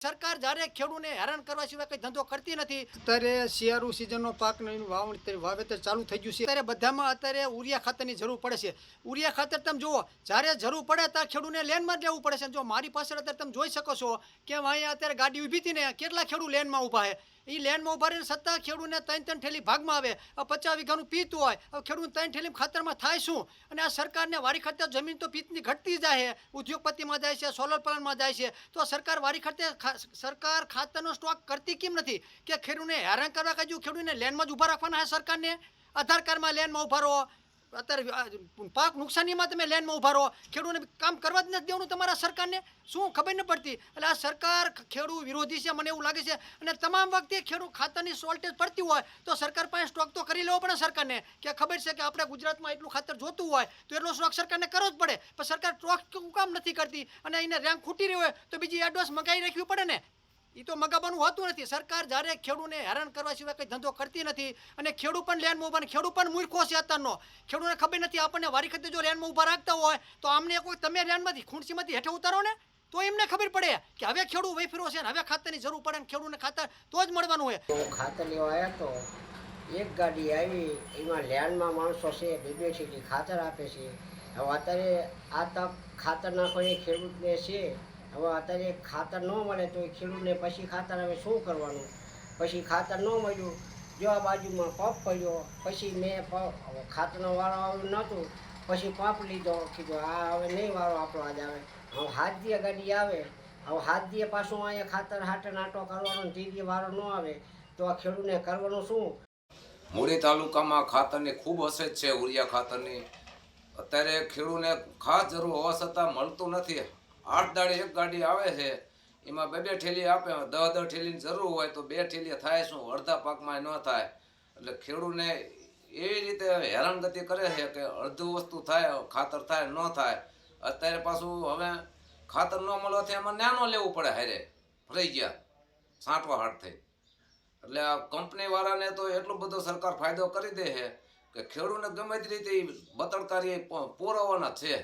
સરકાર જ્યારે ખેડૂતને હેરાન કરવા સિવાય કંઈ ધંધો કરતી નથી. અત્યારે શિયાળુ સિઝનનો પાકનું વાવેતર ચાલુ થઈ ગયું છે. અત્યારે બધામાં અત્યારે ઉરિયા ખાતરની જરૂર પડે છે. ઉરિયા ખાતર તમે જુઓ, જ્યારે જરૂર પડે ત્યારે ખેડૂતને લેનમાં જ લેવું પડે છે. જો મારી પાછળ અત્યારે તમે જોઈ શકો છો કે અહીંયા અત્યારે ગાડી ઊભી હતી ને, કેટલા ખેડૂત લેનમાં ઊભા છે. એ લેનમાં ઊભા રહીને છતાં ખેડૂતને 3-3 ઠેલી ભાગમાં આવે. 50 વીઘાનું પીતું હોય, હવે ખેડૂત 3 ઠેલી ખાતરમાં થાય શું? અને આ સરકારને વારી ખાતર જમીન તો પીતની ઘટતી જાય છે, ઉદ્યોગપતિમાં જાય છે, સોલર પ્લાન્ટમાં જાય છે. તો સરકાર વારી સરકાર ખાતરનો સ્ટોક કરતી કેમ નથી? કે ખેડૂતને હેરાન કરવા કહેજો, ખેડૂતને લેનમાં જ ઊભા રાખવાના છે સરકારને. આધાર કાર્ડમાં લેનમાં ઊભા રહો, અત્યારે પાક નુકસાનીમાં તમે લેનમાં ઊભા રહો, ખેડૂતને કામ કરવા જ નથી દેવાનું તમારા સરકારને. શું ખબર ન પડતી? એટલે આ સરકાર ખેડૂત વિરોધી છે, મને એવું લાગે છે. અને તમામ વખતે ખેડૂત ખાતરની શોર્ટેજ પડતી હોય તો સરકાર પાસે સ્ટોક તો કરી લેવો પડે સરકારને. કે ખબર છે કે આપણે ગુજરાતમાં એટલું ખાતર જોતું હોય તો એટલો સ્ટોક સરકારને કરવો જ પડે. પણ સરકાર સ્ટોક શું કામ નથી કરતી? અને એને રેન્ક ખૂટી રહ્યો હોય તો બીજી એડવાન્સ મંગાવી રાખવી પડે ને. એ તો મગાવવાનું હોતું નથી. સરકાર જ્યારે ખેડૂતને હેરાન કરવા સિવાય કંઈ ધંધો કરતી નથી. અને ખેડૂત પણ લેનમાં ઊભા, ખેડૂત પણ મૂર્ખો છે અત્યારનો. ખેડૂતને ખબર નથી. આપણને વારી ખાતે જો લેનમાં ઊભા રાખતા હોય તો આમને કોઈ તમે લેનમાંથી ખૂણસીમાંથી હેઠે ઉતારો ને, તો એમને ખબર પડે કે હવે ખેડૂત વહીફરો છે ને હવે ખાતરની જરૂર પડે ને ખેડૂતને ખાતર તો જ મળવાનું હોય. ખાતર લેવા આવ્યા તો એક ગાડી આવી, એમાં લેન્ડમાં માણસો છે, બે ઠેલી ખાતર આપે છે. હવે અત્યારે આ તક ખાતર નાખવાની ખેડૂતને છે. હવે અત્યારે ખાતર ન મળે તો એ ખેડૂતને પછી ખાતર હવે શું કરવાનું? પછી ખાતર ન મળ્યું, જો આ બાજુમાં પંપ પડ્યો, પછી મેં ખાતરનો વારો આવ્યું નહોતું, પછી પંપ લીધો, કીધું આ હવે નહીં વારો આપણો આજ આવે. હવે હાથ દીએ ગાડી આવે, હવે હાથ દીએ પાછું અહીંયા ખાતર હાટે નાટો કરવાનો, ત્રીજી વારો ન આવે તો આ ખેડૂતને કરવાનું શું? મૂળી તાલુકામાં ખાતરની ખૂબ અછત છે, ઉરિયા ખાતરની. અત્યારે ખેડૂતને ખાસ જરૂર હોવા છતાં મળતું નથી. 8 દાડે એક ગાડી આવે છે, એમાં 2-2 ઠેલી આપે. 10-10 ઠેલીની જરૂર હોય તો 2 ઠેલી થાય શું? અડધા પાકમાં ન થાય. એટલે ખેડૂતને એવી રીતે હેરાનગતિ કરે છે કે અડધું વસ્તુ થાય, ખાતર થાય, ન થાય. અત્યારે પાછું હવે ખાતર ન મળવાથી એમાં નાનો લેવું પડે, હારે ફરી ગયા છાંટવા હાટ થઈ. એટલે આ કંપનીવાળાને તો એટલો બધો સરકાર ફાયદો કરી દે છે કે ખેડૂતને ગમે તે રીતે બતડકારી પૂરવવાના છે.